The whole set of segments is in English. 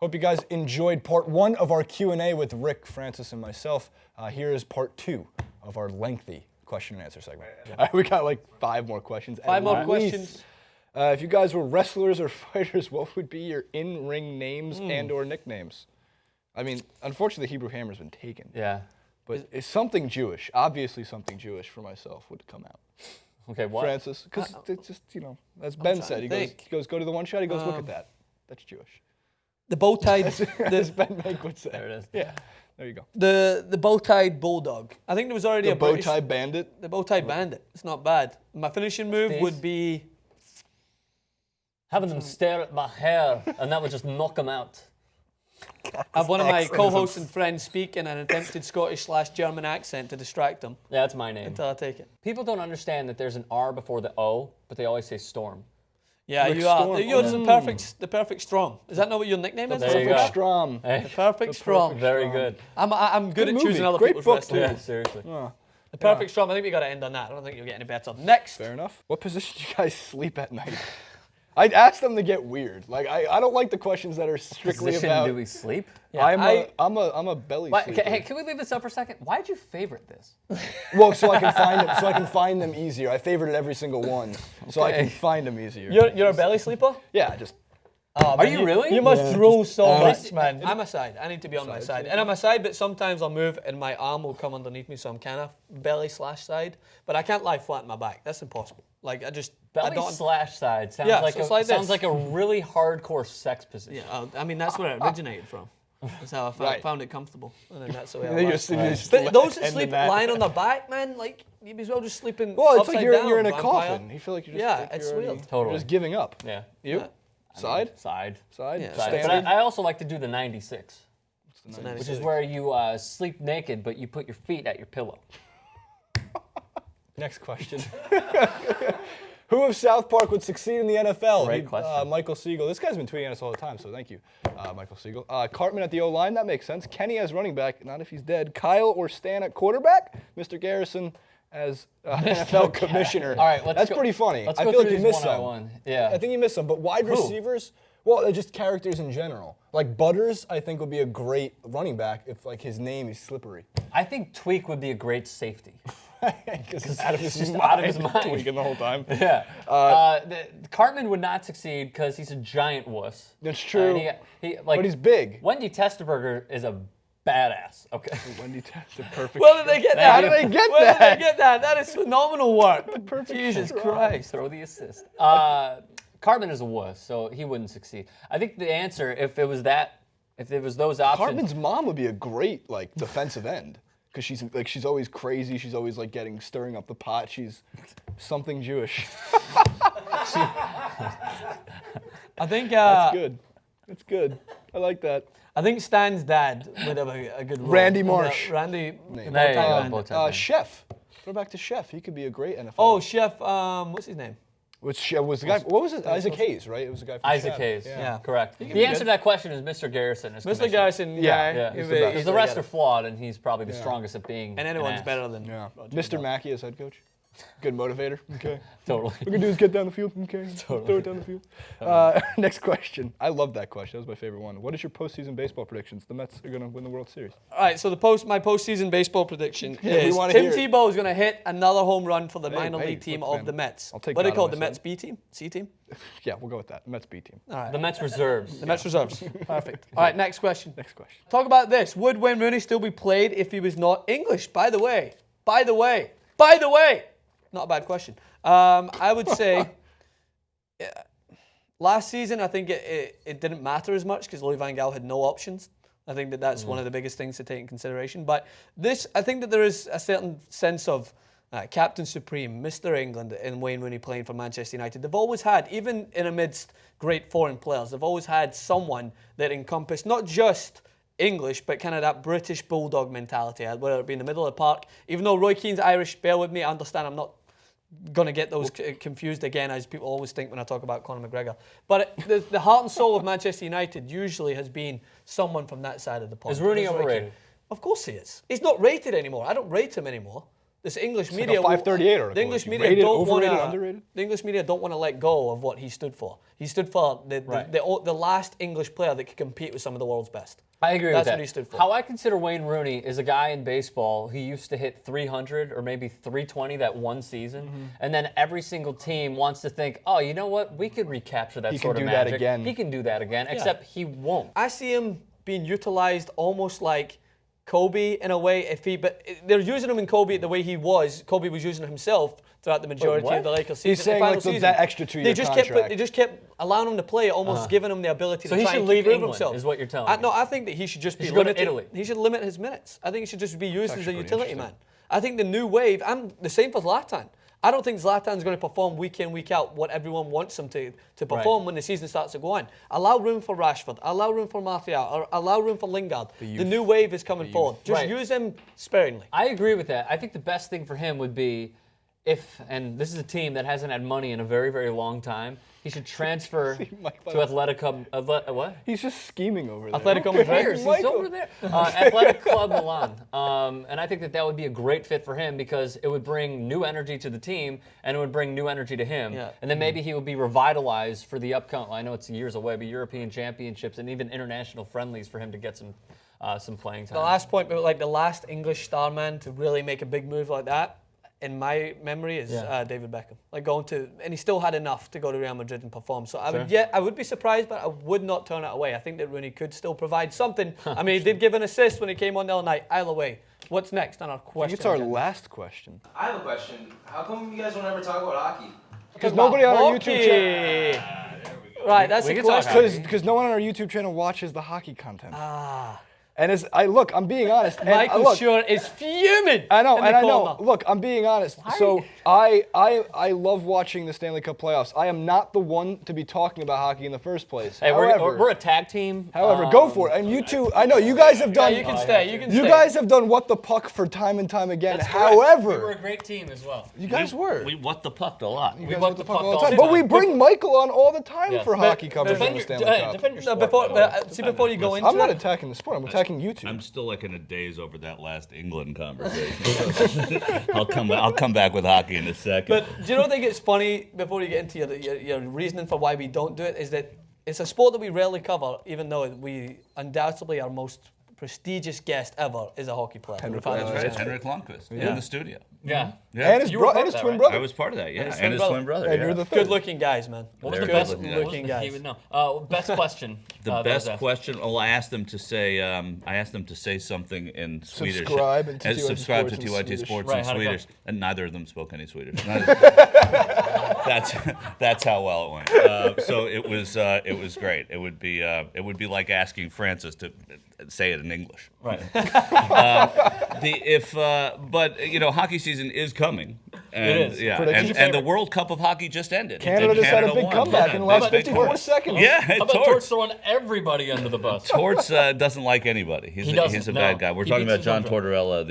Hope you guys enjoyed part 1 of our Q&A with Rick, Francis, and myself. Here is part 2 of our lengthy question and answer segment. We got like 5 more questions. 5 more questions. If you guys were wrestlers or fighters, what would be your in-ring names and or nicknames? I mean, unfortunately, Hebrew Hammer's been taken. Yeah. But it's something Jewish. Obviously something Jewish for myself would come out. Okay, what? Francis, because it's just, as Ben said, he goes, go to the one shot, he goes, look at that. That's Jewish. The bow-tied... As Ben Meg would say. There it is. Yeah, there you go. The bow-tied bulldog. I think there was already The a British... bow-tie bandit? The bow-tied bandit. It's not bad. My finishing move would be... Having them stare at my hair, and that would just knock them out. I have one of my co-hosts and friends speak in an attempted Scottish/German accent to distract them Yeah, that's my name. until I take it. People don't understand that there's an R before the O, but they always say storm. Yeah, Rick you are. Storm. You're the perfect Strom. Is that not what your nickname is? There you go. Perfect Strom. The perfect Strom. Very good. I'm good at movie. choosing other Great people's book, wrestlers. too. Yeah, seriously. The perfect Strom. I think we got to end on that. I don't think you'll get any better. Next. Fair enough. What position do you guys sleep at night? I'd ask them to get weird. Like I don't like the questions that are strictly Position about. do we sleep? Yeah, I'm a belly sleeper. Hey, can we leave this up for a second? Why'd you favorite this? Well, so I can find them. So I can find them easier. I favorited every single one, so I can find them easier. You're a belly sleeper? Yeah, just. Are you really? You must drool so much, man. I'm a side. I need to be on my side. And I'm a side, but sometimes I'll move and my arm will come underneath me, so I'm kind of belly/side. But I can't lie flat on my back. That's impossible. Like, I just... Belly/side sounds Yeah, like so it's like sounds this. like a really hardcore sex position. Yeah, I mean, that's where it originated from. That's how I found it comfortable. And then that's the way I Then you like just- you just But those that end in sleep that. lying on their back, man, like, you may as well just sleep in Well, it's upside like down, you're in a vampire. coffin. You feel like you're just. Yeah, like it's you're already- weird. Totally. You're just giving up. Yeah. You? Yeah. Side? Side. Side? Yeah. Side. Standard? But I also like to do the 96, What's the So name? which is where you sleep naked, but you put your feet at your pillow. Next question. Who of South Park would succeed in the NFL? Great question. Michael Siegel. This guy's been tweeting at us all the time, so thank you, Michael Siegel. Cartman at the O-line, that makes sense. Kenny as running back, not if he's dead. Kyle or Stan at quarterback. Mr. Garrison as NFL commissioner. All right, That's pretty funny. Let's I go feel through like you these missed one some. by one. Yeah. I think you missed some, but wide receivers, well, they're just characters in general. Like Butters, I think would be a great running back if like his name is Slippery. I think Tweak would be a great safety. Because he's out of his just mind. out of his mind. Tweaking the whole time. Yeah. Cartman would not succeed because he's a giant wuss. That's true. Like, But he's big. Wendy Testerberger is a badass. Okay. Wendy Test, the perfect. Where did they get that? How did they get Where that? did they get that? That is phenomenal work. Jesus Christ. Throw the assist. Cartman is a wuss, so he wouldn't succeed. I think the answer, if it was those options. Cartman's mom would be a great like defensive end because she's always crazy. She's always like stirring up the pot. She's something Jewish. I think That's good. That's good. I like that. I think Stan's dad would have a good role. Randy Marsh. Randy. There you go, bow tie band. Chef. Go back to Chef. He could be a great NFL. Oh, Chef. What's his name? Which was the guy? What was it? Isaac Hayes, right? It was the guy from Isaac Chef. Hayes. Yeah. Correct. could The be answer good. to that question is Mr. Garrison. Mr. Garrison. Yeah, Yeah. he's the best. Because the rest are flawed, and he's probably the strongest at being. And anyone's an ass. better than. Yeah. Roger Mr. Goodell. Mackey as head coach. Good motivator. Okay. Totally. What we can do is get down the field. Okay. Throw it down the field. Next question. I love that question. That was my favorite one. What is your postseason baseball predictions? The Mets are going to win the World Series. All right, so my postseason baseball prediction we is wanna Tim hear it. Tebow is going to hit another home run for the minor hey, league team look, of man, the Mets. I'll take what do that they call on it? The my Mets side. B team? C team? Yeah, we'll go with that. Mets B team. All right. The Mets reserves. The Mets reserves. Perfect. All right, next question. Next question. Talk about this. Would Wayne Rooney still be played if he was not English? By the way. Not a bad question. I would say last season, I think it didn't matter as much because Louis Van Gaal had no options. I think that's one of the biggest things to take in consideration. But I think that there is a certain sense of Captain Supreme, Mr. England, and Wayne Rooney playing for Manchester United. They've always had, even in amidst great foreign players, they've always had someone that encompassed not just English, but kind of that British bulldog mentality, whether it be in the middle of the park. Even though Roy Keane's Irish, bear with me, I understand I'm not going to get those confused again, as people always think when I talk about Conor McGregor. But the heart and soul of Manchester United usually has been someone from that side of the pond. Is Rooney overrated? Of course he is. He's not rated anymore. I don't rate him anymore. This English like media, a 538 article. the English Is he media rated, don't want overrated, to. underrated? The English media don't want to let go of what he stood for. He stood for the last English player that could compete with some of the world's best. I agree That's with that. what he stood for. How I consider Wayne Rooney is a guy in baseball who used to hit 300 or maybe 320 that one season, and then every single team wants to think, oh, you know what? We could recapture that sort of magic. He can do that again. He can do that again, except he won't. I see him being utilized almost like Kobe in a way. But they're using him in Kobe the way he was. Kobe was using himself throughout the majority of the Lakers season. He's saying final like season. that extra 2-year contract. They just kept allowing him to play, almost giving him the ability So to he try should and leave prove England, himself. is what you're telling me. No, I think that he should just be should go to limited. Italy. He should limit his minutes. I think he should just be used as a actually pretty utility interesting. man. I think the new wave. I'm the same for Zlatan. I don't think Zlatan's going to perform week in, week out what everyone wants him to perform when the season starts to go on. Allow room for Rashford. Allow room for Martial. Or allow room for Lingard. The new wave is coming forward. Just use him sparingly. I agree with that. I think the best thing for him would be and this is a team that hasn't had money in a very, very long time, he should transfer to Atletico. What? He's just scheming over there. Atletico Madrid. He's over there. Athletic Club Milan. And I think that would be a great fit for him because it would bring new energy to the team and it would bring new energy to him. Yeah. And then maybe he would be revitalized for the upcoming, I know it's years away, but European championships and even international friendlies for him to get some playing time. The last point, like the last English star man to really make a big move like that, in my memory, is David Beckham. Like and he still had enough to go to Real Madrid and perform. So I would be surprised, but I would not turn it away. I think that Rooney could still provide something. I mean, he did give an assist when he came on the other night. Either way, what's next on our I question? think it's our last question. I have a question. How come you guys don't ever talk about hockey? Because nobody on our YouTube channel. Right, that's We the can talk question. Because no one on our YouTube channel watches the hockey content. And I'm being honest. And Michael Shore is fuming. I know, in and the I know. corner. Look, I'm being honest. So I love watching the Stanley Cup playoffs. I am not the one to be talking about hockey in the first place. Hey, however, we're a tag team. however, go for it. And you two, I know you guys have done. You can stay. You can You stay. guys have done what the puck for time and time again. That's correct. However, we were a great team as well. you guys were. We what the pucked a lot. You guys what what the the puck puck all the all time. the But we time. bring Michael on all the time Yes. for hockey coverage on the Defend Stanley Cup. your No, sport. before you go into I'm not it, attacking the sport. I'm attacking you two. I'm still like in a daze over that last England conversation. I'll come back with hockey in a second. but do you not think it's funny, before you get into your reasoning for why we don't do it, is that it's a sport that we rarely cover, even though we undoubtedly our most prestigious guest ever is a hockey player. Henrik We've had That's him right, on it's the Henrik Lundqvist in the studio. Yeah. Yeah. And his, You were part and of his that, twin right? brother. I was part of that, yeah. his And his twin twin brother. And yeah. you're the third. Good-looking guys, man. What was the Very best? good looking What was guys. the, guys. he would know. Best question. The that best was asked. question. Well, I asked them to say. I asked them to say something in Swedish. Subscribe to TYT subscribe to Sports in TYT Swedish. Sports Right, in how'd it go? Swedish, and neither of them spoke any Swedish. That's how well it went. So it was great. It would be like asking Francis to say it in English. Right. But you know, hockey season is coming. And, It is. Yeah, Predictions? and the World Cup of hockey just ended. Canada just had a big won. comeback Yeah, in the last big 54 Torts. seconds. Yeah, How about Torts Torts. throwing everybody under the bus? Torts doesn't like anybody. He doesn't, he's a no. bad guy. We're He talking beats about John his own Tortorella,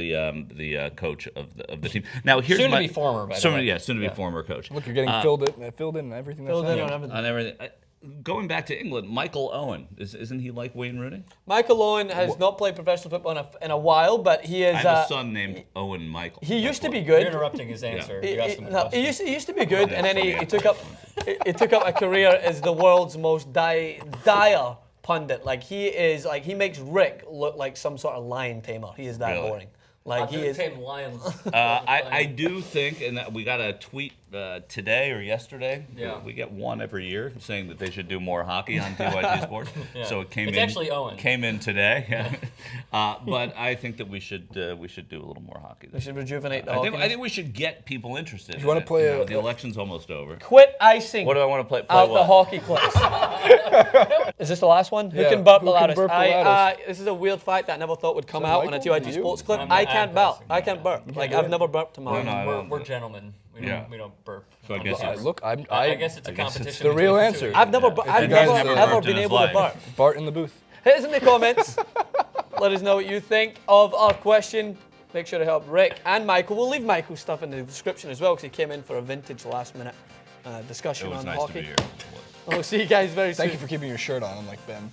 the coach of the team. Now here's Soon to my be former, by the soon, way. yeah, soon to be Yeah. former coach. Look, you're getting filled in and everything. That's Filled in happening. on everything. On everything. Going back to England, Michael Owen isn't he like Wayne Rooney? Michael Owen has not played professional football in a while, but he is. I have a son named Owen Michael. He used to be You're good. interrupting his answer. He, You asked he- him a no, question. he used to be good, and then he took up a career as the world's most dire pundit. Like he makes Rick look like some sort of lion tamer. He is that Really? boring. Like he is. Tame lions. I do think, and that we got a tweet today or yesterday. Yeah. We get one every year saying that they should do more hockey on TYT Sports. Yeah. So it came It's in. actually Owen. Came in today. But I think that we should do a little more hockey. We should rejuvenate the I think hockey. we should get people interested. wanna play a- the election's almost over. Quit icing What do I want to play? out the what? hockey clips. Is this the last one? Who Yeah, can burp who the can loudest? burp the loudest? This is a weird fact that I never thought would come that out on a Michael? TYT You? Sports clip. I'm I can't burp. passing. I can't burp. Like do I've it? never burped to my No, own. We're gentlemen. We don't burp. So I guess it's- Look, I guess it's a guess it's competition. the real between answer. two. I've never you guys never ever burped in been his able to life. burp. Bart in the booth. Hit us in the comments. Let us know what you think of our question. Make sure to help Rick and Michael. We'll leave Michael's stuff in the description as well because he came in for a vintage last-minute It discussion was on nice hockey. to be here. We'll see you guys very soon. Thank you for keeping your shirt on, unlike Ben.